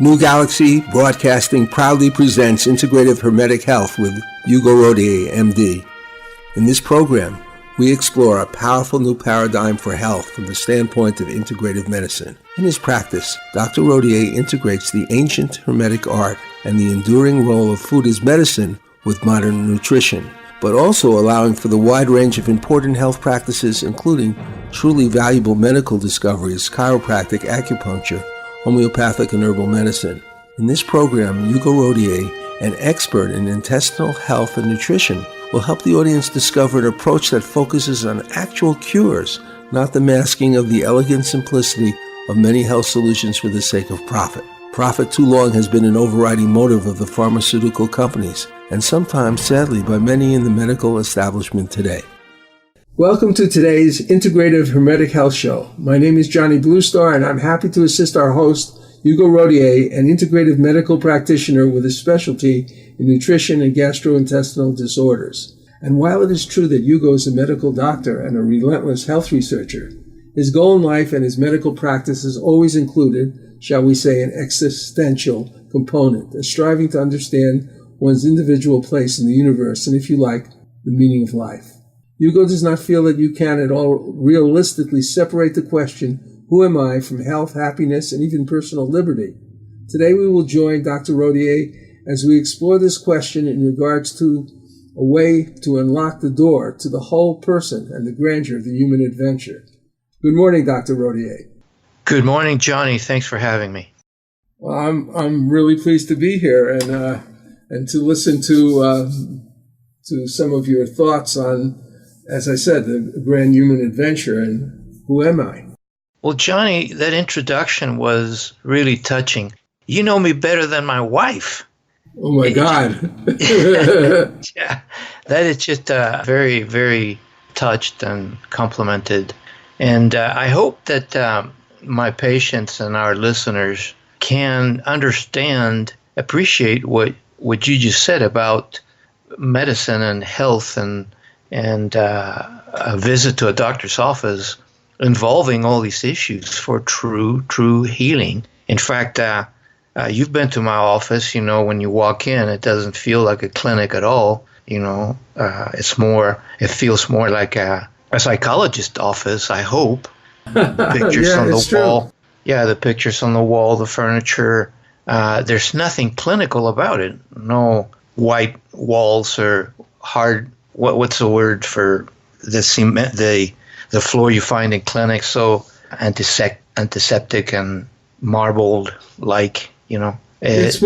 New Galaxy Broadcasting proudly presents Integrative Hermetic Health with Hugo Rodier, MD. In this program, we explore a powerful new paradigm for health from the standpoint of integrative medicine. In his practice, Dr. Rodier integrates the ancient Hermetic art and the enduring role of food as medicine with modern nutrition, but also allowing for the wide range of important health practices, including truly valuable medical discoveries, chiropractic, acupuncture, homeopathic, and herbal medicine. In this program, Hugo Rodier, an expert in intestinal health and nutrition, will help the audience discover an approach that focuses on actual cures, not the masking of the elegant simplicity of many health solutions for the sake of profit. Profit too long has been an overriding motive of the pharmaceutical companies, and sometimes, sadly, by many in the medical establishment today. Welcome to today's Integrative Hermetic Health Show. My name is Johnny Bluestar, and I'm happy to assist our host, Hugo Rodier, an integrative medical practitioner with a specialty in nutrition and gastrointestinal disorders. And while it is true that Hugo is a medical doctor and a relentless health researcher, his goal in life and his medical practice has always included, shall we say, an existential component, a striving to understand one's individual place in the universe and, if you like, the meaning of life. Hugo does not feel that you can at all realistically separate the question, who am I, from health, happiness, and even personal liberty. Today we will join Dr. Rodier as we explore this question in regards to a way to unlock the door to the whole person and the grandeur of the human adventure. Good morning, Dr. Rodier. Good morning, Johnny. Thanks for having me. Well, I'm really pleased to be here and to listen to some of your thoughts on, as I said, the grand human adventure and who am I? Well, Johnny, that introduction was really touching. You know me better than my wife. Oh, my God. Yeah, that is just very, very touched and complimented. And I hope that my patients and our listeners can understand, appreciate what you just said about medicine and health and a visit to a doctor's office involving all these issues for true healing. In fact, you've been to my office. You know, when you walk in, it doesn't feel like a clinic at all. You know, it feels more like a psychologist's office, I hope. The pictures on the wall. True. Yeah, the pictures on the wall, the furniture. There's nothing clinical about it. No white walls or hard. What's the word for the cement, the floor you find in clinics? So antiseptic and marbled, like, you know. It's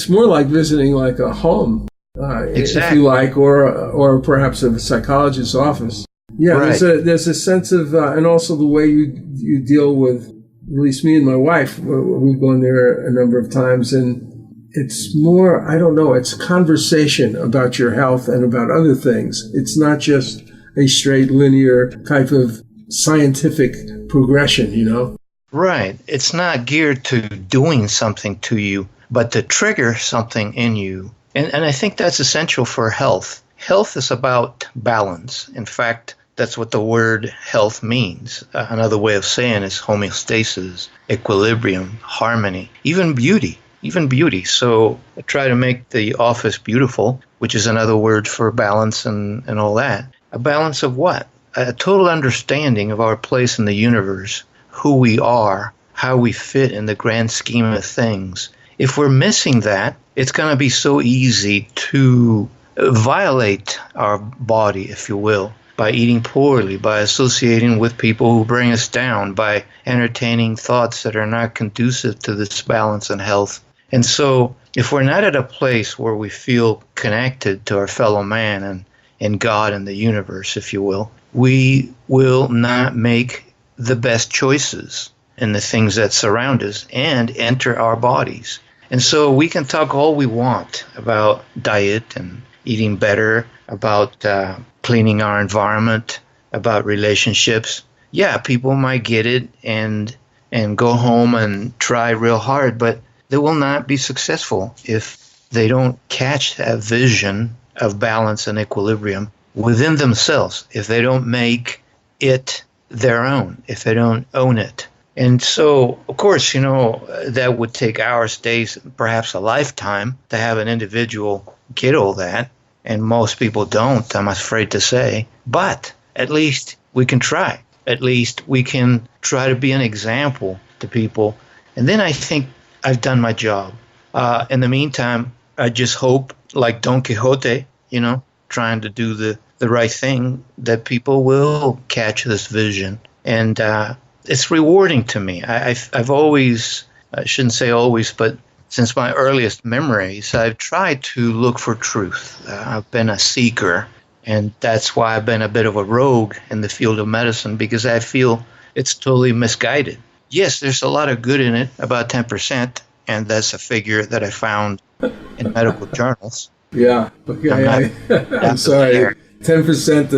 more like visiting like a home, exactly. If you like, or perhaps a psychologist's office. Yeah, right. There's a sense of, and also the way you deal with, at least me and my wife, we've gone there a number of times, and it's more, I don't know, it's conversation about your health and about other things. It's not just a straight linear type of scientific progression, you know? Right. It's not geared to doing something to you, but to trigger something in you. And I think that's essential for health. Health is about balance. In fact, that's what the word health means. Another way of saying is homeostasis, equilibrium, harmony, even beauty. So I try to make the office beautiful, which is another word for balance and all that. A balance of what? A total understanding of our place in the universe, who we are, how we fit in the grand scheme of things. If we're missing that, it's going to be so easy to violate our body, if you will, by eating poorly, by associating with people who bring us down, by entertaining thoughts that are not conducive to this balance and health. And so if we're not at a place where we feel connected to our fellow man and God and the universe, if you will, we will not make the best choices in the things that surround us and enter our bodies. And so we can talk all we want about diet and eating better, about cleaning our environment, about relationships. Yeah, people might get it and go home and try real hard, but they will not be successful if they don't catch that vision of balance and equilibrium within themselves, if they don't make it their own, if they don't own it. And so, of course, that would take hours, days, perhaps a lifetime to have an individual get all that. And most people don't, I'm afraid to say. But at least we can try. At least we can try to be an example to people. And then I think I've done my job. In the meantime, I just hope, like Don Quixote, trying to do the right thing, that people will catch this vision. And it's rewarding to me. I've always, I shouldn't say always, but since my earliest memories, I've tried to look for truth. I've been a seeker, and that's why I've been a bit of a rogue in the field of medicine, because I feel it's totally misguided. Yes, there's a lot of good in it, about 10%, and that's a figure that I found in medical journals. Yeah, okay. I'm sorry. 10%.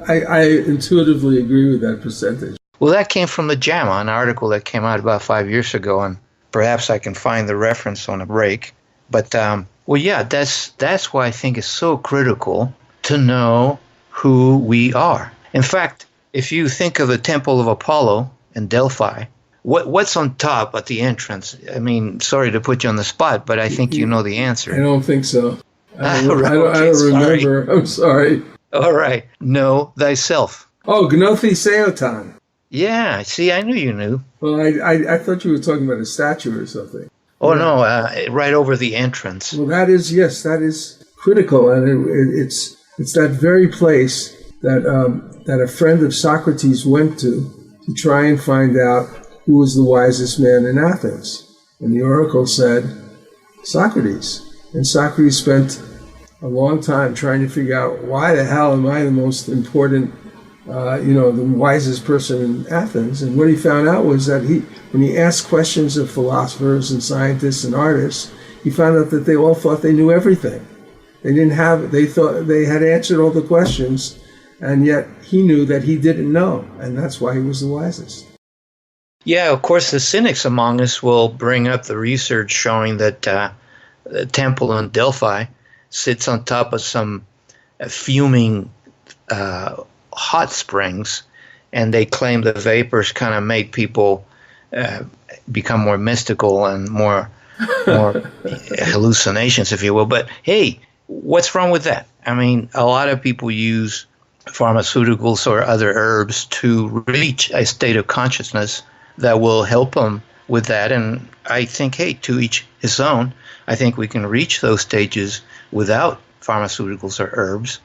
I intuitively agree with that percentage. Well, that came from the JAMA, an article that came out about 5 years ago, and perhaps I can find the reference on a break. But that's why I think it's so critical to know who we are. In fact, if you think of the Temple of Apollo in Delphi, what's on top at the entrance? I mean, sorry to put you on the spot, but I think you know the answer. I don't think so. I don't remember. I'm sorry. All right. Know thyself. Oh, Gnothi Seotan. Yeah. See, I knew you knew. Well, I thought you were talking about a statue or something. Oh, no, right over the entrance. Well, that is critical, and it's that very place that a friend of Socrates went to try and find out who was the wisest man in Athens. And the oracle said, Socrates. And Socrates spent a long time trying to figure out, why the hell am I the most important, the wisest person in Athens? And what he found out was that when he asked questions of philosophers and scientists and artists, he found out that they all thought they knew everything. They thought they had answered all the questions, and yet he knew that he didn't know, and that's why he was the wisest. Yeah, of course, the cynics among us will bring up the research showing that the temple in Delphi sits on top of some fuming hot springs, and they claim the vapors kind of make people become more mystical and more hallucinations, if you will. But hey, what's wrong with that? I mean, a lot of people use pharmaceuticals or other herbs to reach a state of consciousness that will help them with that. And I think, hey, to each his own. I think we can reach those stages without pharmaceuticals or herbs.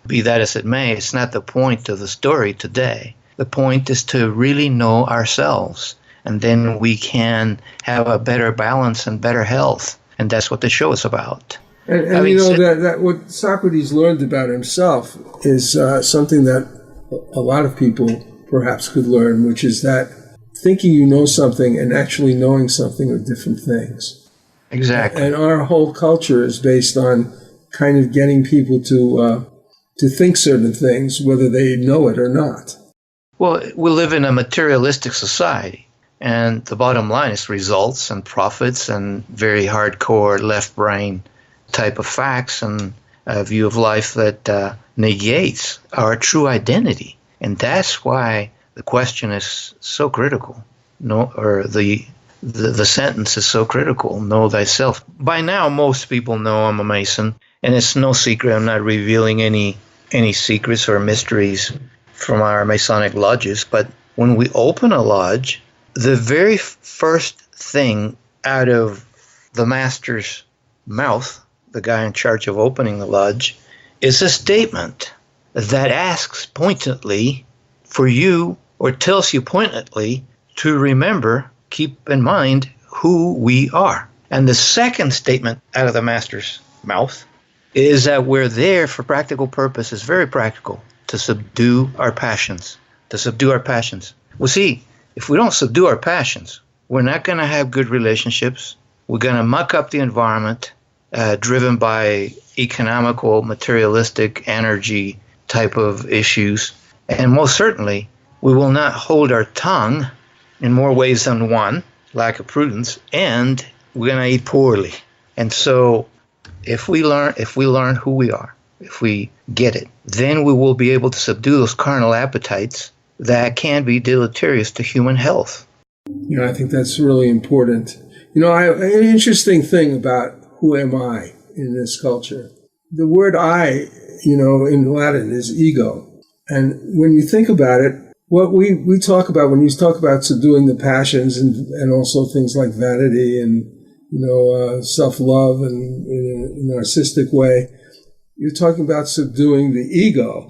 Be that as it may, it's not the point of the story today. The point is to really know ourselves, and then we can have a better balance and better health. And that's what the show is about. And that what Socrates learned about himself is something that a lot of people perhaps could learn, which is that thinking you know something and actually knowing something are different things. Exactly. And our whole culture is based on kind of getting people to think certain things, whether they know it or not. Well, we live in a materialistic society, and the bottom line is results and profits and very hardcore left brain type of facts and a view of life that negates our true identity. And that's why the question is so critical, the sentence is so critical, know thyself. By now, most people know I'm a Mason, and it's no secret. I'm not revealing any secrets or mysteries from our Masonic lodges. But when we open a lodge, the very first thing out of the master's mouth, the guy in charge of opening the lodge, is a statement that asks pointedly for you, or tells you pointedly to remember, keep in mind who we are. And the second statement out of the master's mouth is that we're there for practical purposes, very practical, to subdue our passions. Well, see, if we don't subdue our passions, we're not going to have good relationships. We're going to muck up the environment, driven by economical, materialistic, energy type of issues. And most certainly, we will not hold our tongue in more ways than one, lack of prudence, and we're going to eat poorly. And so if we learn who we are, if we get it, then we will be able to subdue those carnal appetites that can be deleterious to human health. Yeah, I think that's really important. An interesting thing about who am I in this culture. The word I, in Latin is ego. And when you think about it, what we talk about when you talk about subduing the passions and also things like vanity and, self-love and in a narcissistic way, you're talking about subduing the ego.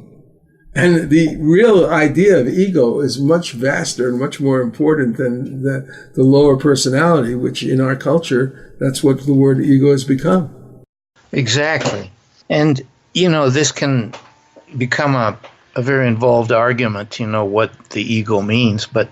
And the real idea of ego is much vaster and much more important than the lower personality, which in our culture, that's what the word ego has become. Exactly. And, this can become a very involved argument, what the ego means. But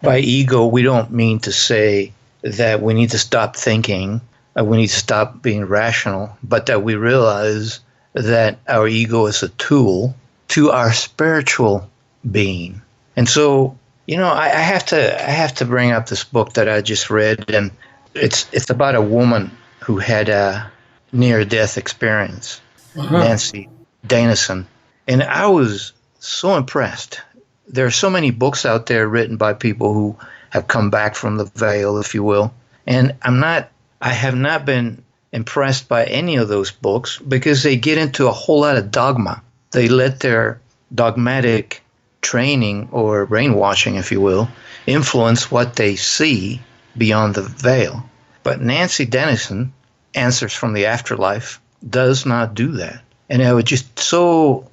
by ego, we don't mean to say that we need to stop thinking, we need to stop being rational, but that we realize that our ego is a tool to our spiritual being. And so, I have to bring up this book that I just read, and it's about a woman who had a near-death experience, Nancy Dennison. And I was so impressed. There are so many books out there written by people who have come back from the veil, if you will. And I have not been impressed by any of those books because they get into a whole lot of dogma. They let their dogmatic training or brainwashing, if you will, influence what they see beyond the veil. But Nancy Dennison, Answers from the Afterlife, does not do that. And I was just so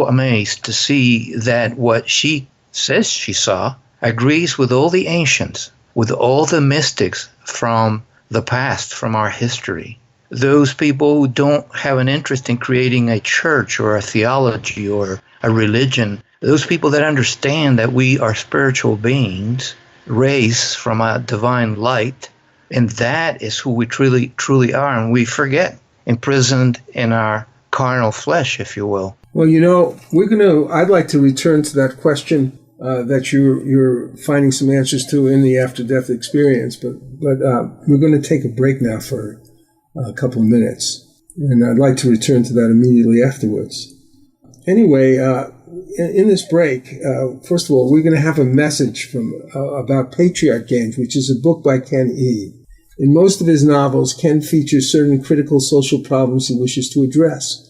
amazed to see that what she says she saw agrees with all the ancients, with all the mystics from the past, from our history. Those people who don't have an interest in creating a church or a theology or a religion, those people that understand that we are spiritual beings, raised from a divine light, and that is who we truly are, and we forget, imprisoned in our carnal flesh, if you will. Well, I'd like to return to that question that you're finding some answers to in the after-death experience, but we're going to take a break now for a couple minutes, and I'd like to return to that immediately afterwards. Anyway, in this break, first of all, we're going to have a message about Patriot Games, which is a book by Ken E. In most of his novels, Ken features certain critical social problems he wishes to address.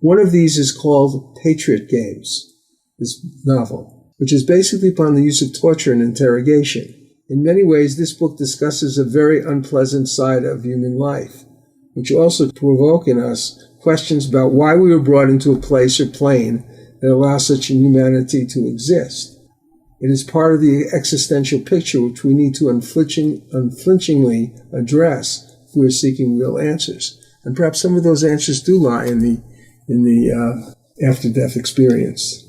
One of these is called Patriot Games, this novel, which is basically upon the use of torture and interrogation. In many ways, this book discusses a very unpleasant side of human life, which also provoke in us questions about why we were brought into a place or plane that allows such inhumanity to exist. It is part of the existential picture which we need to unflinchingly address if we are seeking real answers. And perhaps some of those answers do lie in the after-death experience.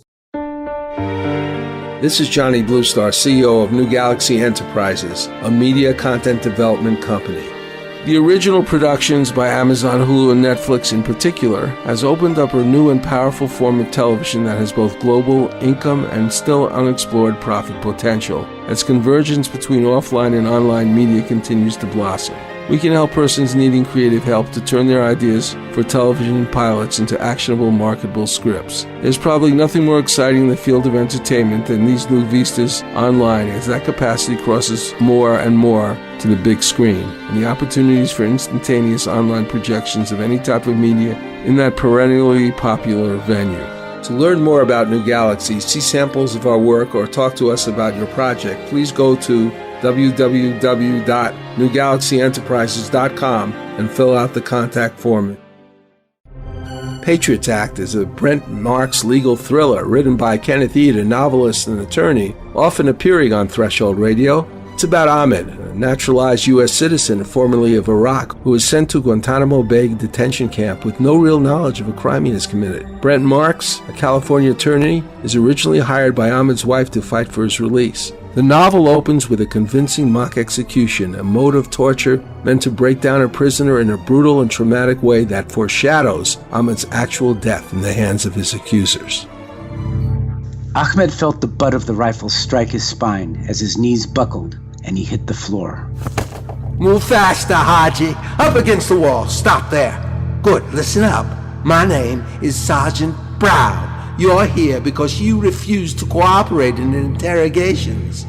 This is Johnny Bluestar, CEO of New Galaxy Enterprises, a media content development company. The original productions by Amazon, Hulu, and Netflix in particular has opened up a new and powerful form of television that has both global income and still unexplored profit potential as convergence between offline and online media continues to blossom. We can help persons needing creative help to turn their ideas for television pilots into actionable, marketable scripts. There's probably nothing more exciting in the field of entertainment than these new vistas online as that capacity crosses more and more to the big screen, and the opportunities for instantaneous online projections of any type of media in that perennially popular venue. To learn more about New Galaxy, see samples of our work, or talk to us about your project, please go to www.newgalaxyenterprises.com and fill out the contact form. Patriots Act is a Brent Marks legal thriller written by Kenneth Eade, a novelist and attorney, often appearing on Threshold Radio. It's about Ahmed, a naturalized U.S. citizen formerly of Iraq, who was sent to Guantanamo Bay detention camp with no real knowledge of a crime he has committed. Brent Marks, a California attorney, is originally hired by Ahmed's wife to fight for his release. The novel opens with a convincing mock execution, a mode of torture meant to break down a prisoner in a brutal and traumatic way that foreshadows Ahmed's actual death in the hands of his accusers. Ahmed felt the butt of the rifle strike his spine as his knees buckled and he hit the floor. Move faster, Haji. Up against the wall. Stop there. Good, listen up. My name is Sergeant Brown. You're here because you refused to cooperate in interrogations.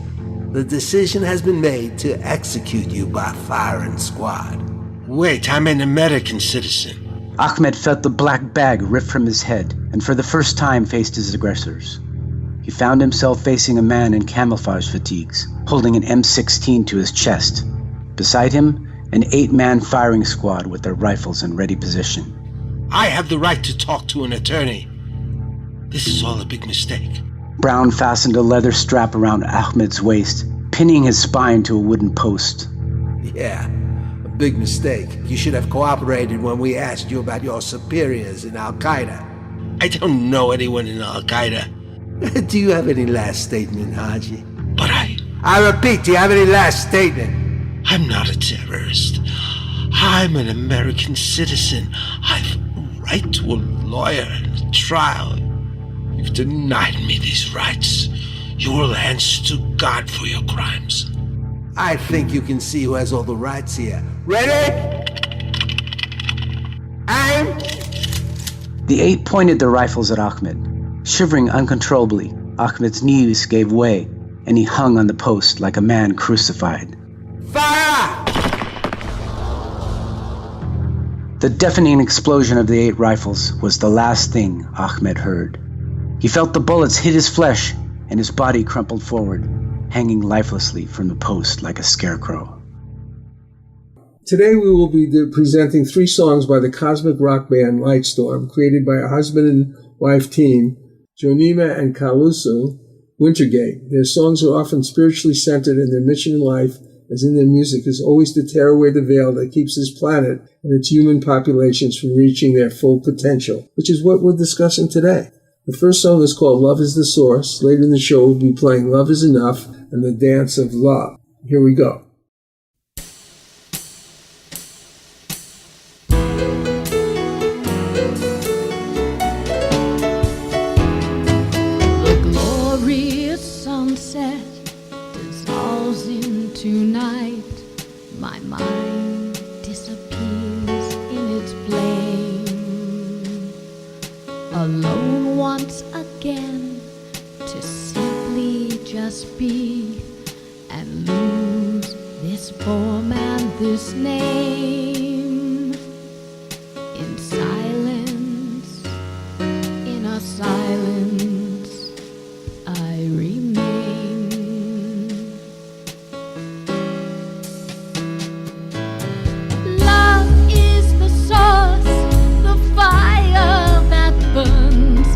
The decision has been made to execute you by firing squad. Wait, I'm an American citizen. Ahmed felt the black bag ripped from his head and for the first time faced his aggressors. He found himself facing a man in camouflage fatigues, holding an M16 to his chest. Beside him, an 8-man firing squad with their rifles in ready position. I have the right to talk to an attorney. This is all a big mistake. Brown fastened a leather strap around Ahmed's waist, pinning his spine to a wooden post. Yeah, a big mistake. You should have cooperated when we asked you about your superiors in Al-Qaeda. I don't know anyone in Al-Qaeda. Do you have any last statement, Haji? But I repeat, do you have any last statement? I'm not a terrorist. I'm an American citizen. I've a right to a lawyer and a trial. You've denied me these rights. You will answer to God for your crimes. I think you can see who has all the rights here. Ready? Aim! The 8 pointed their rifles at Ahmed. Shivering uncontrollably, Ahmed's knees gave way, and he hung on the post like a man crucified. Fire! The deafening explosion of the 8 rifles was the last thing Ahmed heard. He felt the bullets hit his flesh, and his body crumpled forward, hanging lifelessly from the post like a scarecrow. Today we will be presenting 3 songs by the cosmic rock band Lightstorm, created by a husband and wife team, Jonima and Caluso Wintergate. Their songs are often spiritually centered, and their mission in life, as in their music, is always to tear away the veil that keeps this planet and its human populations from reaching their full potential, which is what we're discussing today. The first song is called Love is the Source. Later in the show, we'll be playing Love is Enough and The Dance of Love. Here we go. The glorious sunset dissolves into night. My mind disappears in its flame. Alone once again to simply just be and lose this form and this name. In silence, in a silence, I remain. Love is the source, the fire that burns.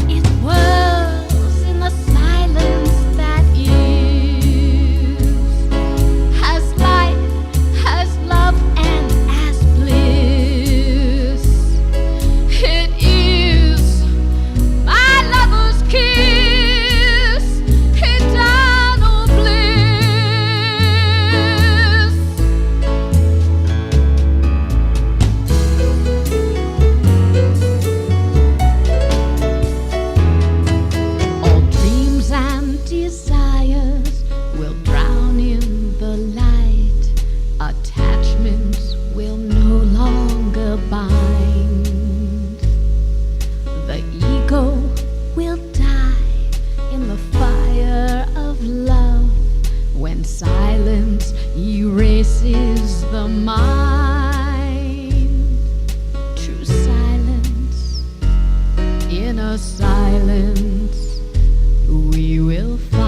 It whirls in the silence that is. Has light, has love, and has bliss. It is my lover's kiss, eternal bliss. All dreams and desires will drown in the light. Attachments will no longer bind. The ego will die in the fire of love when silence erases the mind. True silence, inner silence, we will find.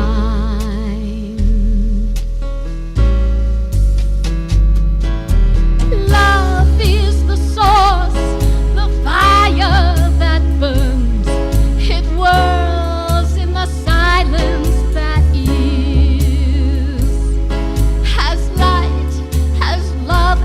Love is the source, the fire that burns. It whirls in the silence that is. Has light, has love,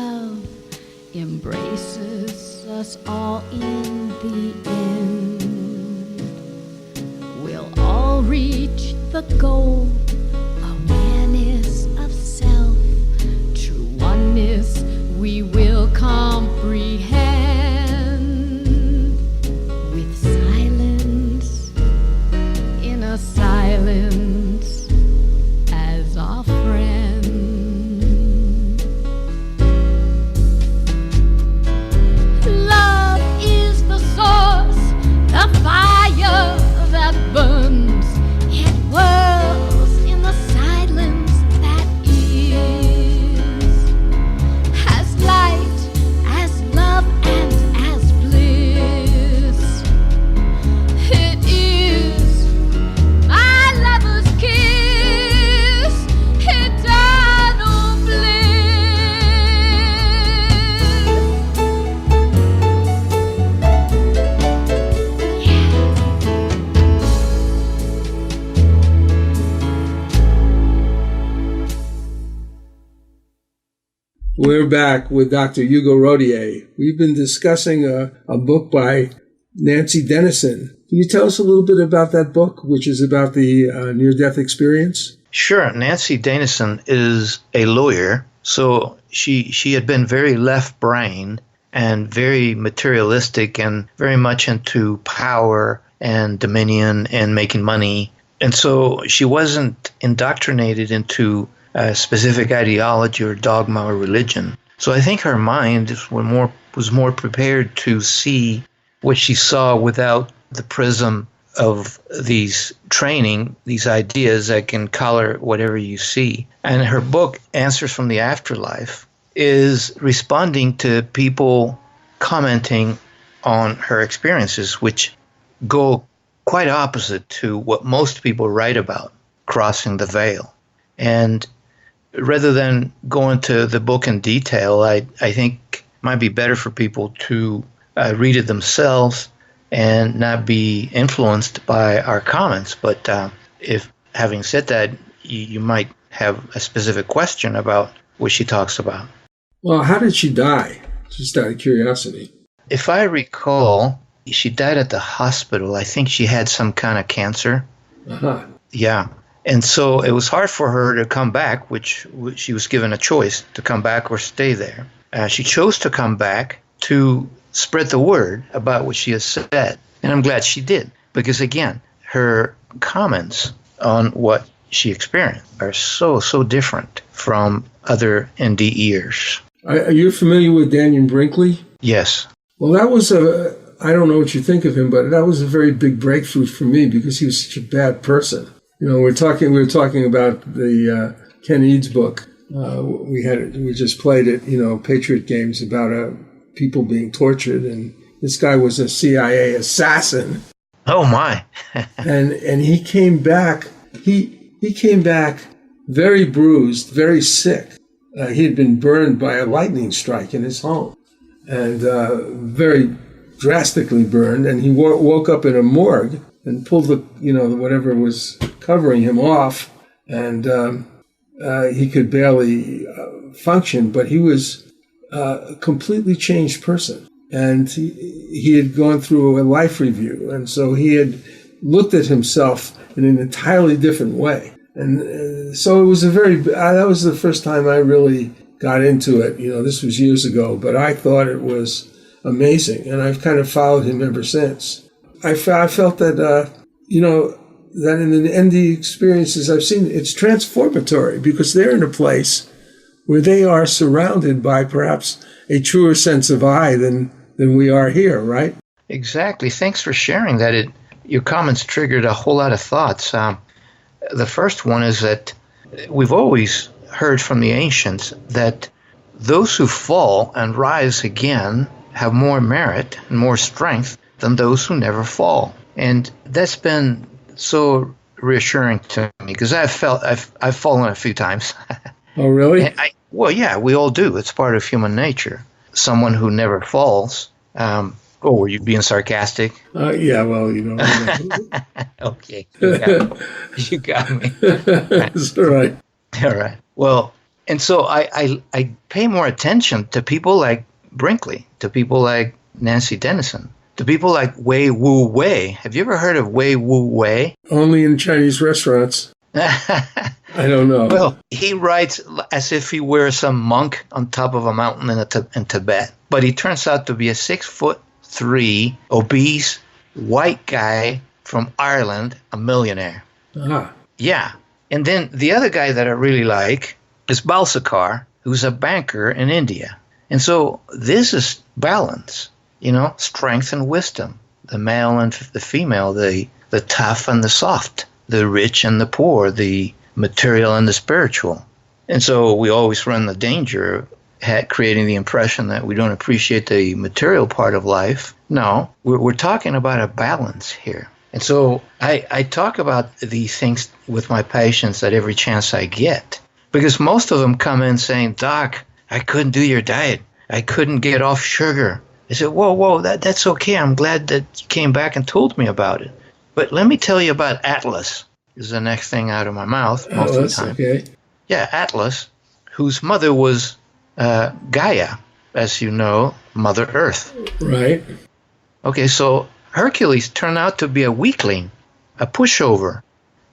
love embraces us all in the end. We'll all reach the goal, awareness of self, true oneness we will comprehend. With silence, inner silence, as our friend. Love is the source, the fire that burns. It whirls in the silence that is. As light, as love, and as bliss. It is my lover's kiss, eternal We're back with Dr. Hugo Rodier. We've been discussing a book by Nancy Dennison. Can you tell us a little bit about that book, which is about the near-death experience? Sure. Nancy Dennison is a lawyer, so she had been very left-brained and very materialistic and very much into power and dominion and making money. And so she wasn't indoctrinated into a specific ideology or dogma or religion. So I think her mind was more prepared to see what she saw without the prism of these training, these ideas that can color whatever you see. And her book, Answers from the Afterlife, is responding to people commenting on her experiences, which go quite opposite to what most people write about, crossing the veil. And rather than go into the book in detail, I think it might be better for people to read it themselves and not be influenced by our comments. But if, having said that, you might have a specific question about what she talks about. Well, how did she die? Just out of curiosity. If I recall, she died at the hospital. I think she had some kind of cancer. Uh-huh. Yeah. And so it was hard for her to come back, which she was given a choice to come back or stay there. She chose to come back to spread the word about what she has said. And I'm glad she did, because again, her comments on what she experienced are so different from other NDEers. Are you familiar with Daniel Brinkley? Yes. Well, that was I don't know what you think of him, but that was a very big breakthrough for me because he was such a bad person. You know, we were talking about the Ken Eads book. We just played it, Patriot Games, about people being tortured, and this guy was a CIA assassin. Oh my! and he came back. He came back very bruised, very sick. He had been burned by a lightning strike in his home, and very drastically burned. And he woke up in a morgue and pulled the whatever was covering him off, and he could barely function. But he was a completely changed person, and he had gone through a life review, and so he had looked at himself in an entirely different way. And so it was that was the first time I really got into it. This was years ago, but I thought it was amazing, and I've kind of followed him ever since. I felt that, that in the ND experiences I've seen, it's transformatory because they're in a place where they are surrounded by perhaps a truer sense of I than we are here, right? Exactly. Thanks for sharing that. Your comments triggered a whole lot of thoughts. The first one is that we've always heard from the ancients that those who fall and rise again have more merit and more strength than those who never fall. And that's been so reassuring to me because I've fallen a few times. Oh, really? Well, yeah, we all do. It's part of human nature. Someone who never falls. Were you being sarcastic? Yeah, well, Okay. You got me. That's all right. All right. Well, And so I pay more attention to people like Brinkley, to people like Nancy Dennison, to people like Wei Wu Wei. Have you ever heard of Wei Wu Wei? Only in Chinese restaurants. I don't know. Well, he writes as if he were some monk on top of a mountain in Tibet. But he turns out to be a 6'3", obese, white guy from Ireland, a millionaire. Ah. Yeah. And then the other guy that I really like is Balsekar, who's a banker in India. And so this is balance, strength and wisdom, the male and the female, the tough and the soft, the rich and the poor, the material and the spiritual. And so we always run the danger of creating the impression that we don't appreciate the material part of life. No, we're talking about a balance here. And so I talk about these things with my patients at every chance I get, because most of them come in saying, Doc, I couldn't do your diet. I couldn't get off sugar. I said, whoa, that's okay. I'm glad that you came back and told me about it. But let me tell you about Atlas, is the next thing out of my mouth most of the time. Okay. Yeah, Atlas, whose mother was Gaia, as you know, Mother Earth. Right. Okay, so Hercules turned out to be a weakling, a pushover.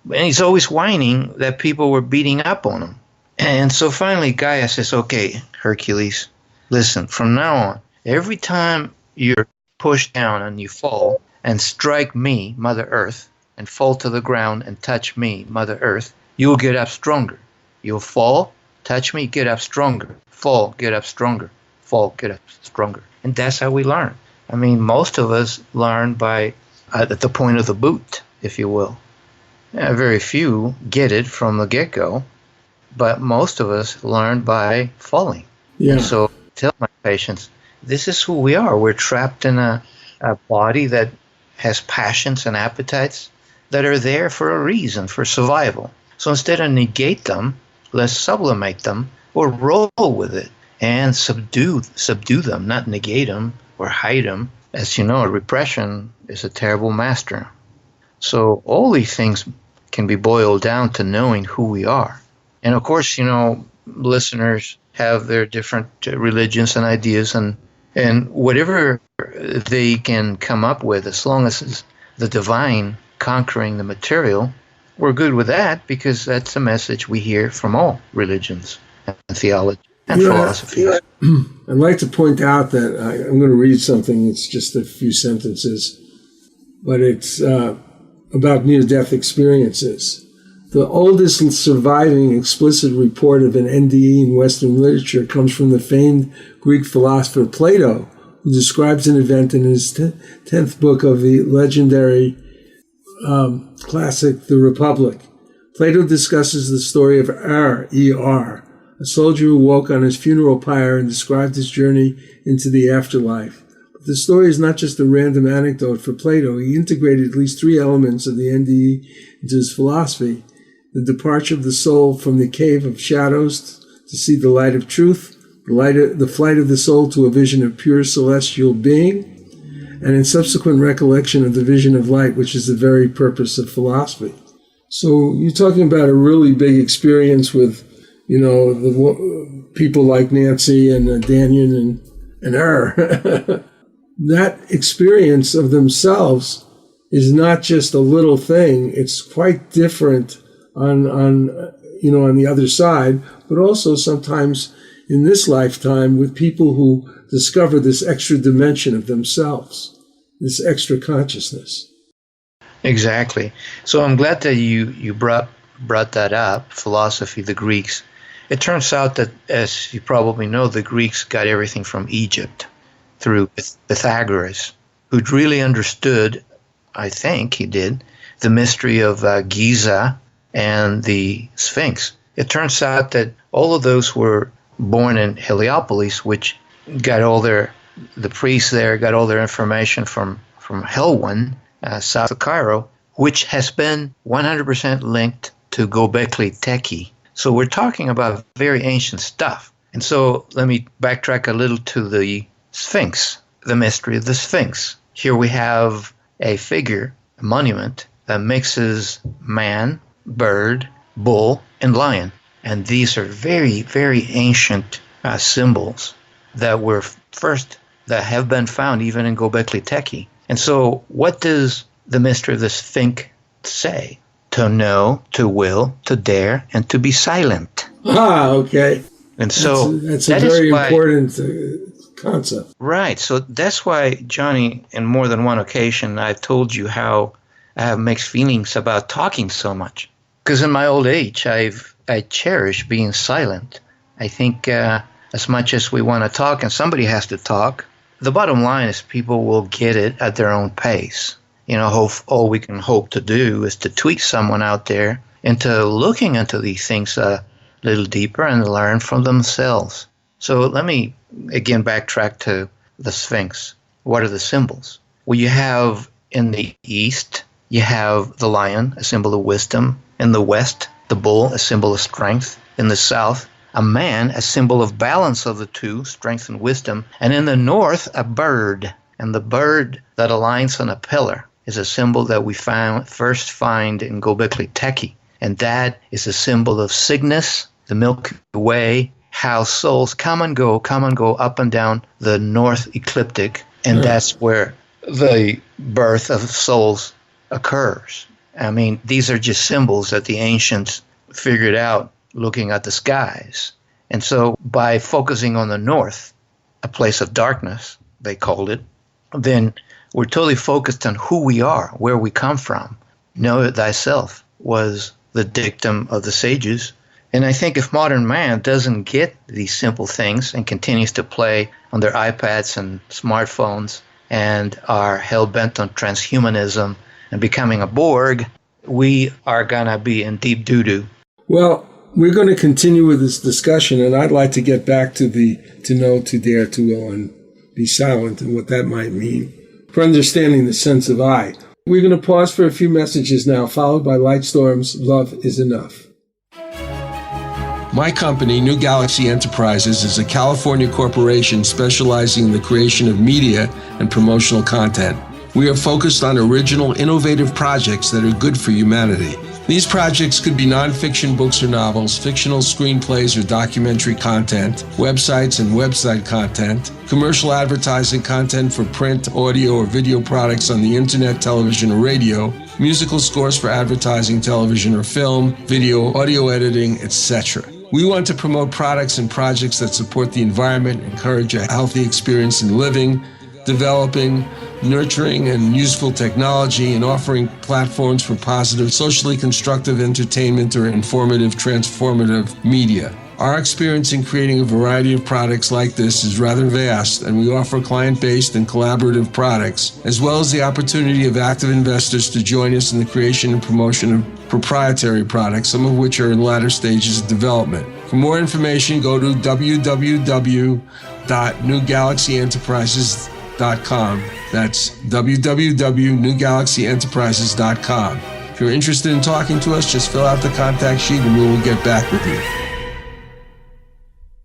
And he's always whining that people were beating up on him. And so finally Gaia says, okay, Hercules, listen, from now on, every time you're pushed down and you fall and strike me, Mother Earth, and fall to the ground and touch me, Mother Earth, you'll get up stronger. You'll fall, touch me, get up stronger. Fall, get up stronger. Fall, get up stronger. And that's how we learn. I mean, most of us learn by at the point of the boot, if you will. Very few get it from the get-go, but most of us learn by falling. Yeah. And so I tell my patients, this is who we are. We're trapped in a body that has passions and appetites that are there for a reason, for survival. So instead of negate them, let's sublimate them or roll with it and subdue them, not negate them or hide them. As you know, repression is a terrible master. So all these things can be boiled down to knowing who we are. And of course, listeners have their different religions and ideas, and whatever they can come up with, as long as it's the divine conquering the material, we're good with that, because that's a message we hear from all religions and theology and philosophies. I'd like to point out that I'm going to read something. It's just a few sentences, but it's about near-death experiences. The oldest surviving explicit report of an NDE in Western literature comes from the famed Greek philosopher Plato, who describes an event in his 10th book of the legendary classic, The Republic. Plato discusses the story of E.R., a soldier who woke on his funeral pyre and described his journey into the afterlife. But the story is not just a random anecdote for Plato. He integrated at least three elements of the NDE into his philosophy: the departure of the soul from the cave of shadows to see the light of truth, the flight of the soul to a vision of pure celestial being, and in subsequent recollection of the vision of light, which is the very purpose of philosophy. So you're talking about a really big experience with, the people like Nancy and Danyan and her. That experience of themselves is not just a little thing. It's quite different on the other side, but also sometimes in this lifetime with people who discover this extra dimension of themselves, this extra consciousness. Exactly. So I'm glad that you brought that up, philosophy, the Greeks. It turns out that, as you probably know, the Greeks got everything from Egypt through Pythagoras, who'd really understood, I think he did, the mystery of Giza and the Sphinx. It turns out that all of those were born in Heliopolis, which got all the priests there got all their information from Helwan, south of Cairo, which has been 100% linked to Göbekli Tepe. So we're talking about very ancient stuff. And so let me backtrack a little to the Sphinx, the mystery of the Sphinx. Here we have a figure, a monument, that mixes man, bird, bull, and lion. And these are very, very ancient symbols that have been found even in Göbekli Tepe. And so what does the mystery of the Sphinx say? To know, to will, to dare, and to be silent. Ah, okay. And so that's a very important concept. Right. So that's why, Johnny, in more than one occasion, I've told you how I have mixed feelings about talking so much. Because in my old age, I cherish being silent. I think as much as we want to talk, and somebody has to talk, the bottom line is people will get it at their own pace. All we can hope to do is to tweak someone out there into looking into these things a little deeper and learn from themselves. So let me again backtrack to the Sphinx. What are the symbols? Well, you have in the east, you have the lion, a symbol of wisdom. In the west, the bull, a symbol of strength. In the south, a man, a symbol of balance of the two, strength and wisdom. And in the north, a bird. And the bird that aligns on a pillar is a symbol that we first find in Göbekli Tepe. And that is a symbol of Cygnus, the Milky Way, how souls come and go up and down the north ecliptic. And that's where the birth of souls occurs. I mean, these are just symbols that the ancients figured out looking at the skies. And so by focusing on the north, a place of darkness, they called it, then we're totally focused on who we are, where we come from. Know thyself was the dictum of the sages. And I think if modern man doesn't get these simple things and continues to play on their iPads and smartphones and are hell-bent on transhumanism and becoming a Borg, we are going to be in deep doo-doo. Well, we're going to continue with this discussion, and I'd like to get back to the to know, to dare, to will, and be silent, and what that might mean for understanding the sense of I. We're going to pause for a few messages now, followed by Lightstorm's Love is Enough. My company, New Galaxy Enterprises, is a California corporation specializing in the creation of media and promotional content. We are focused on original, innovative projects that are good for humanity. These projects could be nonfiction books or novels, fictional screenplays or documentary content, websites and website content, commercial advertising content for print, audio, or video products on the internet, television, or radio, musical scores for advertising, television, or film, video, audio editing, etc. We want to promote products and projects that support the environment, encourage a healthy experience in living, developing, nurturing, and useful technology, and offering platforms for positive, socially constructive entertainment or informative, transformative media. Our experience in creating a variety of products like this is rather vast, and we offer client-based and collaborative products, as well as the opportunity of active investors to join us in the creation and promotion of proprietary products, some of which are in latter stages of development. For more information, go to www.newgalaxyenterprises.com. That's www.newgalaxyenterprises.com. If you're interested in talking to us, just fill out the contact sheet and we will get back with you.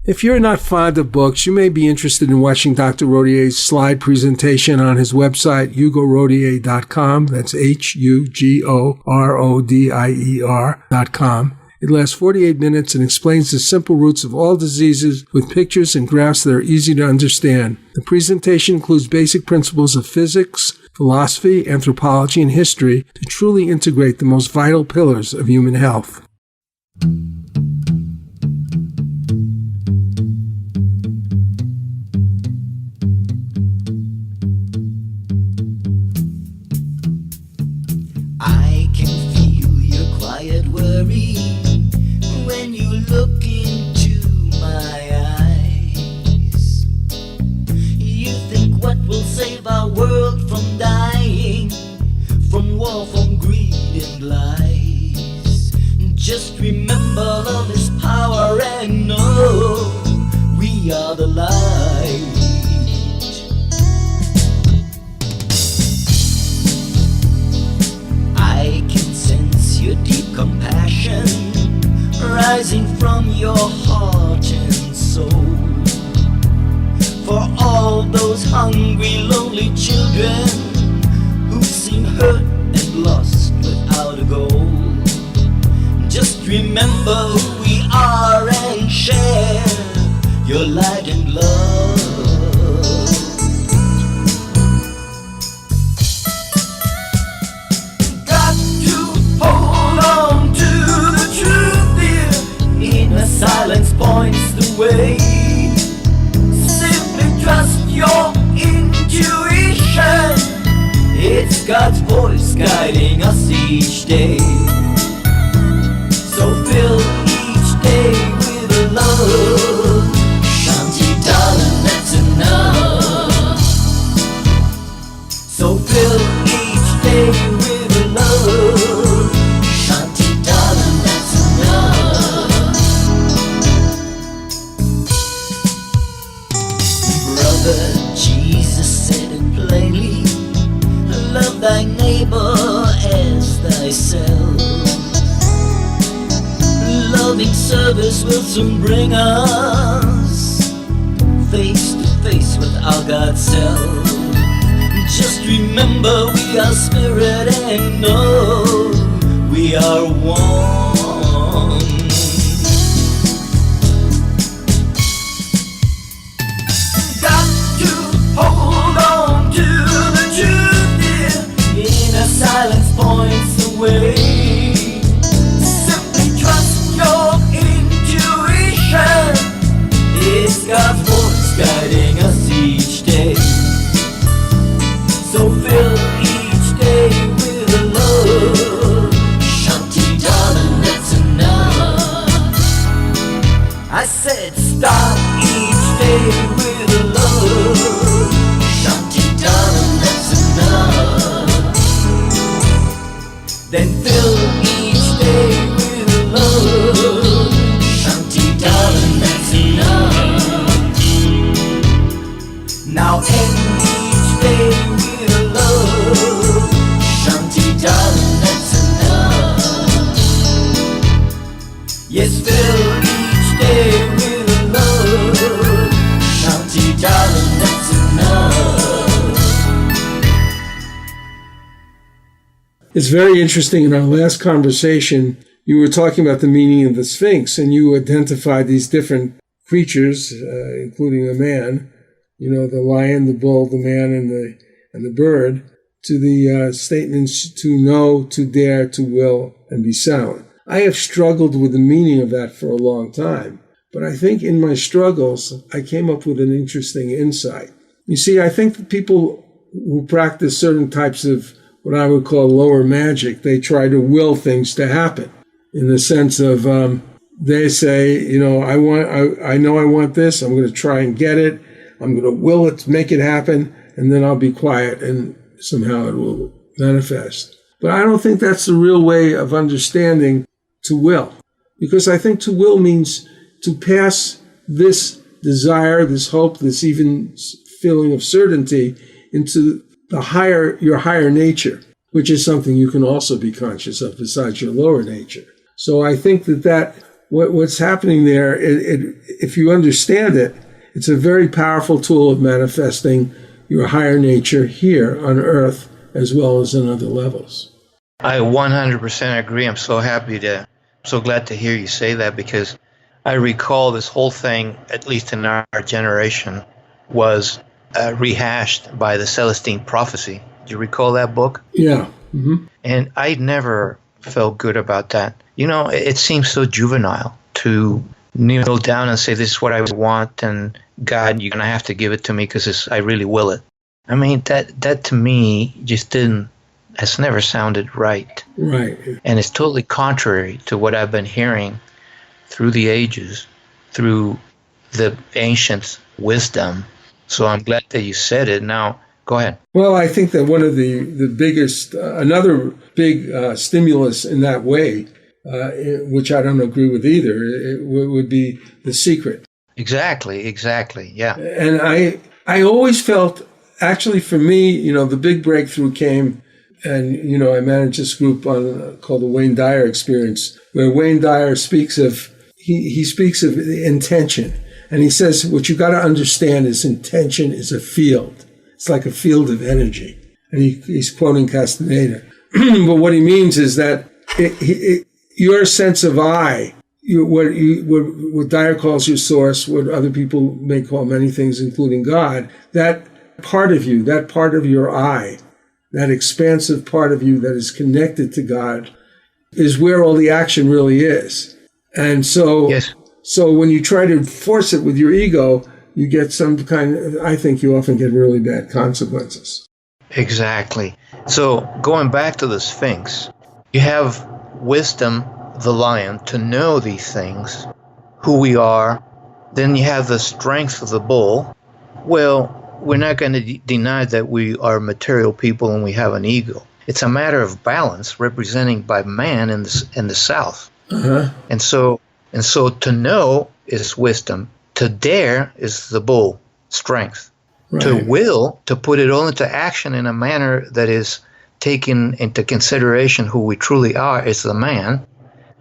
If you're not fond of books, you may be interested in watching Dr. Rodier's slide presentation on his website, HugoRodier.com. That's HugoRodier.com. It lasts 48 minutes and explains the simple roots of all diseases with pictures and graphs that are easy to understand. The presentation includes basic principles of physics, philosophy, anthropology, and history to truly integrate the most vital pillars of human health. I can feel your quiet worry when you look into my eyes. You think what will save our world from dying, from war, from greed and lies. Just remember love is power and know we are the light. I can sense your deep compassion rising from your heart and soul, for all those hungry, lonely children who seem hurt and lost without a goal. Just remember who we are and share your light and love. Got to hold on to the truth, dear. Inner silence points the way. Simply trust your intuition. It's God's voice guiding us each day. So fill each day with love. Shanti, darling, that's enough. So fill each day with love. Shanti, darling, that's enough. Brother, Jesus said it plainly. Love thy neighbor as thyself. Loving service will soon bring us face to face with our God self. Just remember we are spirit and know we are one. Got to hold on to the truth, dear. Inner silence points the way. Simply trust your intuition. It's God's voice guiding us each day. So fill each day with love. Shanti, darling, that's enough. I said start each day with love. Shanti, darling, that's enough. Then fill each day with love. Shanti, darling, that's enough. Now end each day with love. Shanti, darling, that's enough. Yes, fill each day with love. Shanti, darling, that's enough. It's very interesting. In our last conversation, you were talking about the meaning of the Sphinx, and you identified these different creatures, including a man, the lion, the bull, the man, and the bird, to the statements to know, to dare, to will, and be silent. I have struggled with the meaning of that for a long time, but I think in my struggles, I came up with an interesting insight. You see, I think that people who practice certain types of what I would call lower magic, they try to will things to happen, in the sense of they say, I know I want this, I'm going to try and get it, I'm going to will it, make it happen, and then I'll be quiet, and somehow it will manifest. But I don't think that's the real way of understanding to will, because I think to will means to pass this desire, this hope, this even feeling of certainty into your higher nature, which is something you can also be conscious of besides your lower nature. So I think that what's happening there, if you understand it, it's a very powerful tool of manifesting your higher nature here on Earth as well as in other levels. I 100% agree. I'm so glad to hear you say that, because I recall this whole thing, at least in our generation, was rehashed by the Celestine Prophecy. Do you recall that book? Yeah. Mm-hmm. And I never felt good about that. It seems so juvenile to kneel down and say, this is what I want, and God, you're going to have to give it to me because I really will it. I mean, that to me just has never sounded right. Right. And it's totally contrary to what I've been hearing through the ages, through the ancient wisdom. So I'm glad that you said it. Now, go ahead. Well, I think that one of the biggest, another big stimulus in that way, which I don't agree with either, it would be The Secret. Exactly, yeah. And I always felt, actually for me, the big breakthrough came, and, I managed this group called the Wayne Dyer Experience, where Wayne Dyer speaks of, he speaks of the intention. And he says, what you got to understand is intention is a field. It's like a field of energy. And he's quoting Castaneda. But what he means is that your sense of I, what Dyer calls your source, what other people may call many things, including God, that part of you, that part of your I, that expansive part of you that is connected to God, is where all the action really is. And so, yes. So when you try to force it with your ego, you get some I think you often get really bad consequences. Exactly. So going back to the Sphinx, you have wisdom, the lion, to know these things, who we are. Then you have the strength of the bull. Well, we're not going to deny that we are material people and we have an ego. It's a matter of balance, representing by man in the South. Uh-huh. And so to know is wisdom. To dare is the bull, strength. Right. To will, to put it all into action in a manner that is taking into consideration who we truly are, is the man.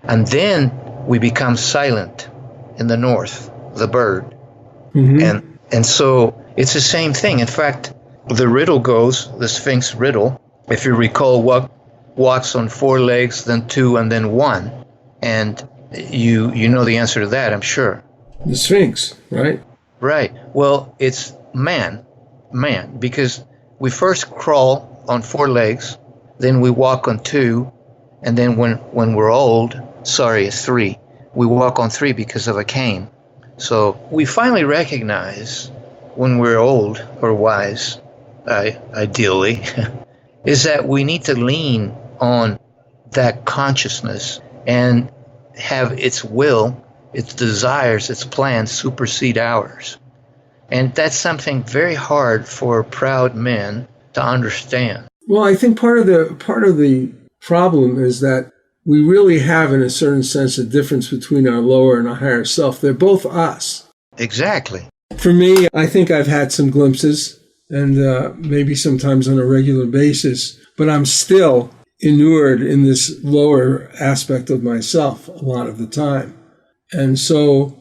And then we become silent in the north, the bird. Mm-hmm. And so it's the same thing. In fact, the riddle goes, the Sphinx riddle, if you recall, walks on 4 legs, then 2, and then 1. And you know the answer to that, I'm sure. The Sphinx, right? Right. Well, it's man, because we first crawl on 4 legs, then we walk on 2, and then when we're old, it's 3. We walk on 3 because of a cane. So we finally recognize when we're old or wise, ideally, is that we need to lean on that consciousness and have its will, its desires, its plans supersede ours. And that's something very hard for proud men to understand. Well, I think part of the problem is that we really have, in a certain sense, a difference between our lower and our higher self. They're both us. Exactly. For me, I think I've had some glimpses, and maybe sometimes on a regular basis, but I'm still inured in this lower aspect of myself a lot of the time. And so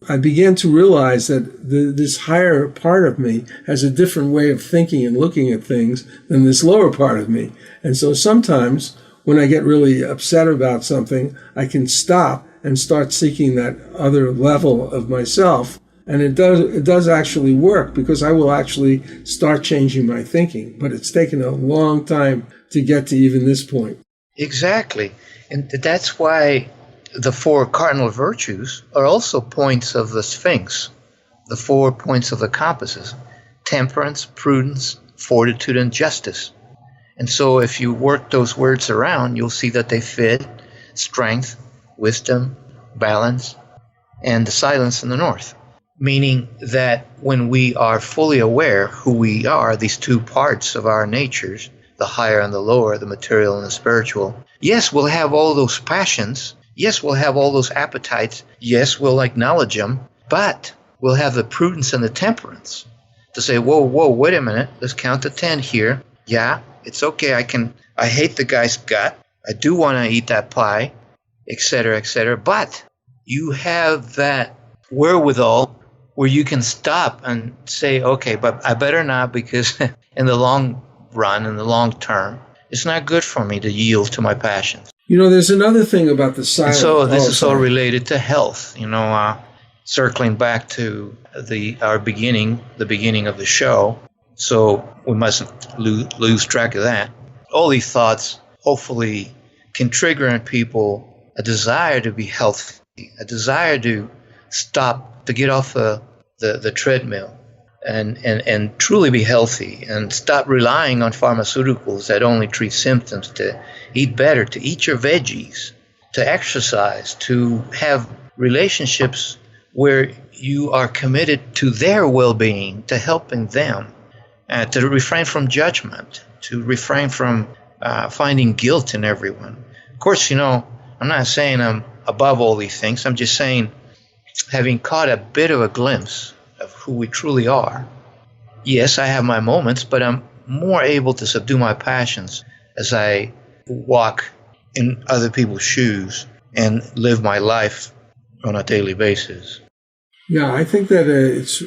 I began to realize that this higher part of me has a different way of thinking and looking at things than this lower part of me. And so sometimes when I get really upset about something, I can stop and start seeking that other level of myself. And it does actually work, because I will actually start changing my thinking. But it's taken a long time to get to even this point. Exactly. And that's why the 4 cardinal virtues are also points of the Sphinx, the 4 points of the compasses: temperance, prudence, fortitude, and justice. And so if you work those words around, you'll see that they fit strength, wisdom, balance, and the silence in the north. Meaning that when we are fully aware who we are, these 2 parts of our natures, the higher and the lower, the material and the spiritual, yes, we'll have all those passions. Yes, we'll have all those appetites. Yes, we'll acknowledge them. But we'll have the prudence and the temperance to say, whoa, wait a minute. Let's count to 10 here. Yeah, it's okay. I hate the guy's gut. I do want to eat that pie, etc., etc. But you have that wherewithal where you can stop and say, okay, but I better not, because in the long run, in the long term, it's not good for me to yield to my passions. You know, there's another thing about the silence. So this is all related to health. Circling back to the beginning of the show. So we mustn't lose track of that. All these thoughts hopefully can trigger in people a desire to be healthy, a desire to stop, to get off the treadmill and truly be healthy, and stop relying on pharmaceuticals that only treat symptoms, to eat better, to eat your veggies, to exercise, to have relationships where you are committed to their well-being, to helping them, to refrain from judgment, to refrain from finding guilt in everyone. Of course, I'm not saying I'm above all these things. I'm just saying, having caught a bit of a glimpse of who we truly are, yes, I have my moments, but I'm more able to subdue my passions as I walk in other people's shoes and live my life on a daily basis. Yeah, I think that it's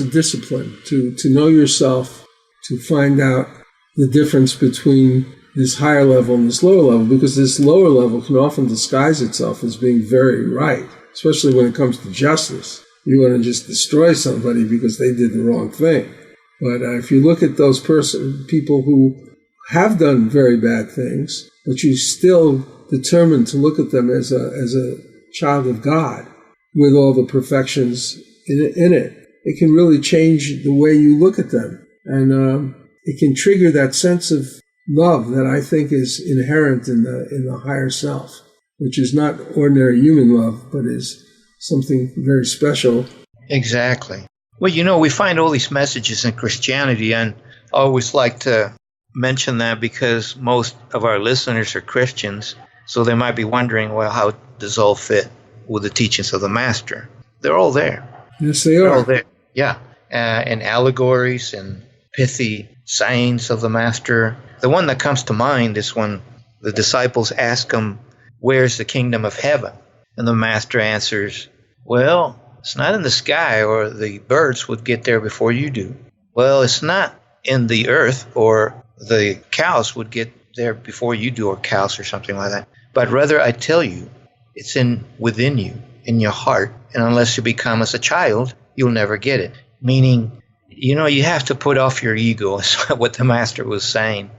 a discipline to know yourself, to find out the difference between this higher level and this lower level, because this lower level can often disguise itself as being very right, especially when it comes to justice. You want to just destroy somebody because they did the wrong thing. But if you look at those people who have done very bad things, but you still determined to look at them as a child of God with all the perfections in it, it can really change the way you look at them. And it can trigger that sense of love that I think is inherent in the higher self, which is not ordinary human love, but is something very special. Exactly. Well, we find all these messages in Christianity, and I always like to mention that because most of our listeners are Christians, so they might be wondering, well, how does all fit with the teachings of the Master? They're all there. Yes, they are. They're all there. Yeah. And allegories and pithy sayings of the Master. The one that comes to mind is when the disciples ask him, where's the kingdom of heaven? And the Master answers, well, it's not in the sky, or the birds would get there before you do. Well, it's not in the earth, or the cows would get there before you do, or cows or something like that. But rather, I tell you, it's within you, in your heart. And unless you become as a child, you'll never get it. Meaning, you have to put off your ego, is what the Master was saying,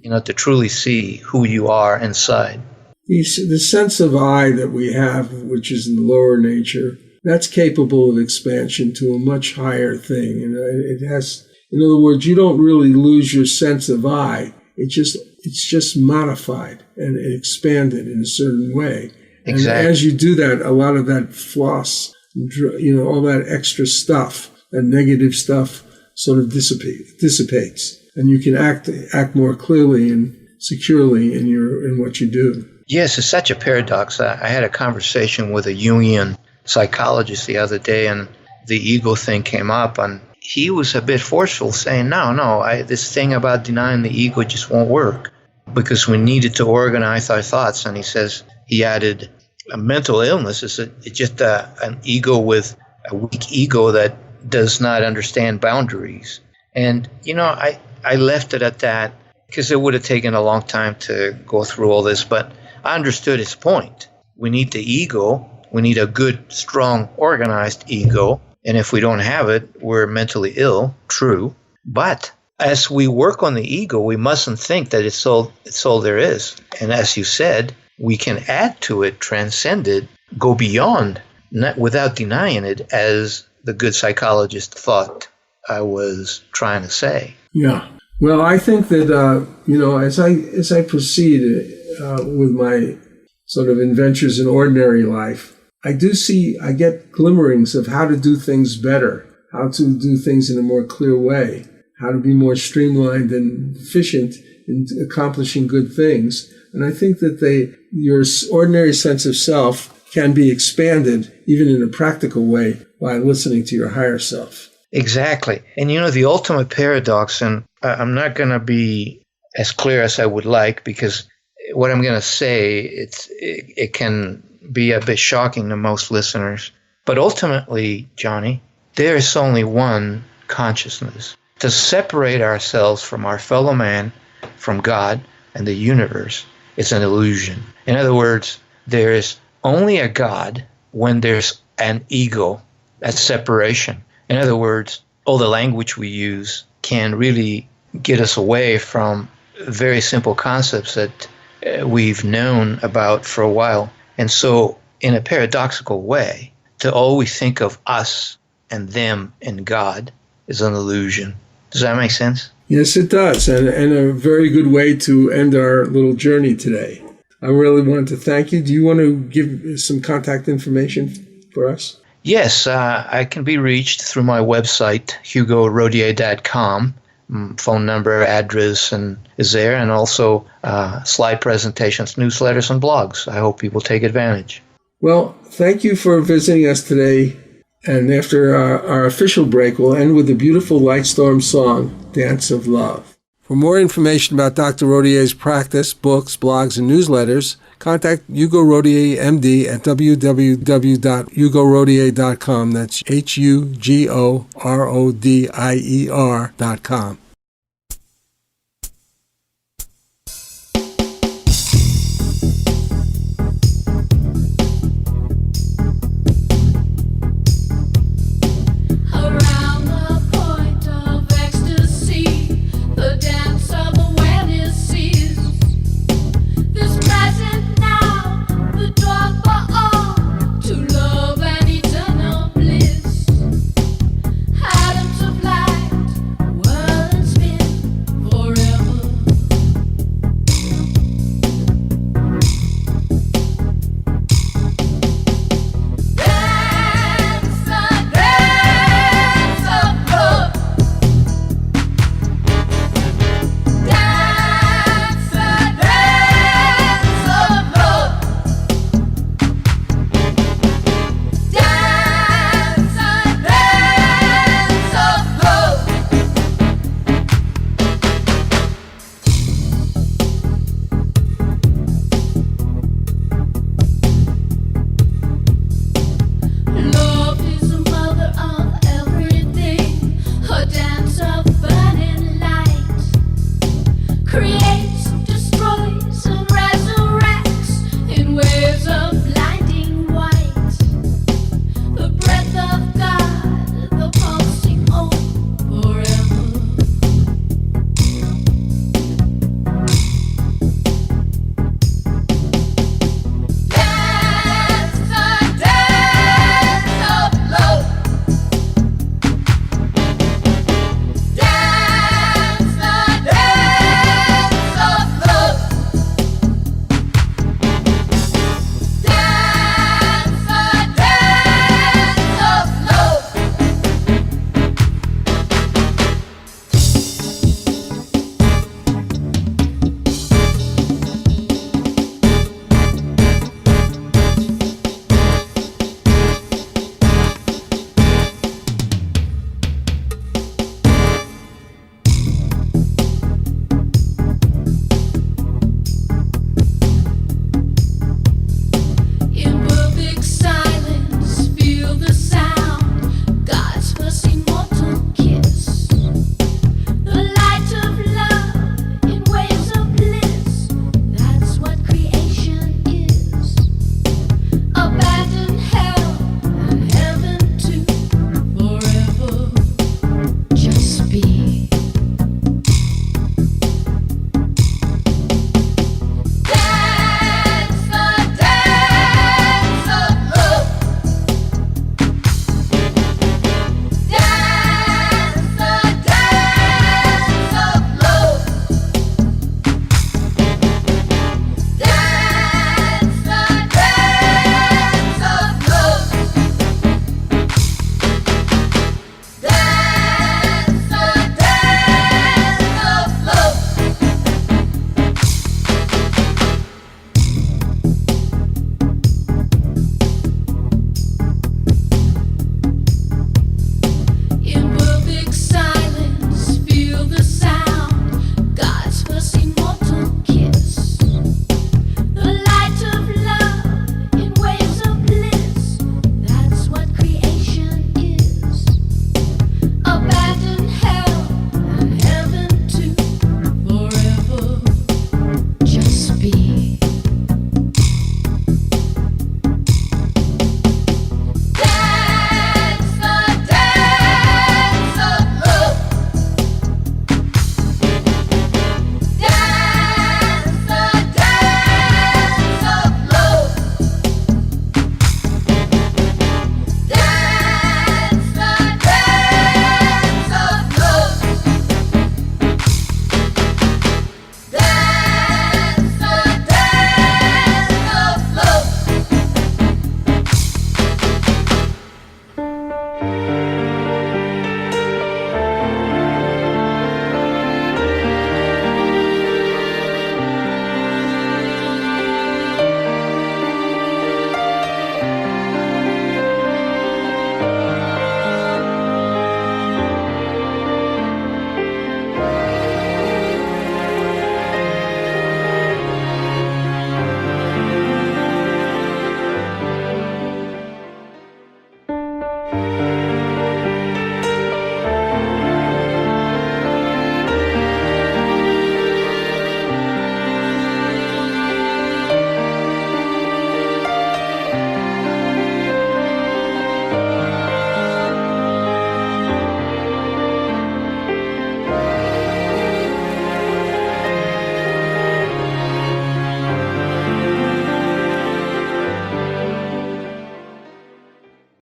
to truly see who you are inside. The sense of I that we have, which is in the lower nature, that's capable of expansion to a much higher thing. And it has, in other words, you don't really lose your sense of I. It's just modified and expanded in a certain way. Exactly. And as you do that, a lot of that floss, all that extra stuff, that negative stuff, sort of dissipates, and you can act more clearly and securely in what you do. Yes, it's such a paradox. I had a conversation with a Jungian psychologist the other day, and the ego thing came up, and he was a bit forceful, saying, no, this thing about denying the ego just won't work, because we needed to organize our thoughts. And he added, a mental illness is just an ego with a weak ego that does not understand boundaries. And, I left it at that, because it would have taken a long time to go through all this, but I understood his point. We need the ego. We need a good, strong, organized ego. And if we don't have it, we're mentally ill, true. But as we work on the ego, we mustn't think that it's all there is. And as you said, we can add to it, transcend it, go beyond, without denying it, as the good psychologist thought I was trying to say. Yeah. Well, I think that, as I proceed with my sort of adventures in ordinary life, I get glimmerings of how to do things better, how to do things in a more clear way, how to be more streamlined and efficient in accomplishing good things. And I think that your ordinary sense of self can be expanded, even in a practical way, by listening to your higher self. Exactly. And the ultimate paradox, and I'm not going to be as clear as I would like, because what I'm going to say, it can be a bit shocking to most listeners. But ultimately, Johnny, there is only one consciousness. To separate ourselves from our fellow man, from God and the universe, is an illusion. In other words, there is only a God when there's an ego. That's separation. In other words, all the language we use can really get us away from very simple concepts that we've known about for a while. And so, in a paradoxical way, to always think of us and them and God is an illusion. Does that make sense? Yes, it does. And a very good way to end our little journey today. I really want to thank you. Do you want to give some contact information for us? Yes, I can be reached through my website, hugorodier.com. Phone number, address, and is there, and also slide presentations, newsletters, and blogs. I hope people take advantage. Well, thank you for visiting us today. And after our official break, we'll end with a beautiful Lightstorm song, Dance of Love. For more information about Dr. Rodier's practice, books, blogs, and newsletters, contact Hugo Rodier, MD, at www.hugorodier.com. That's HUGORODIER.com.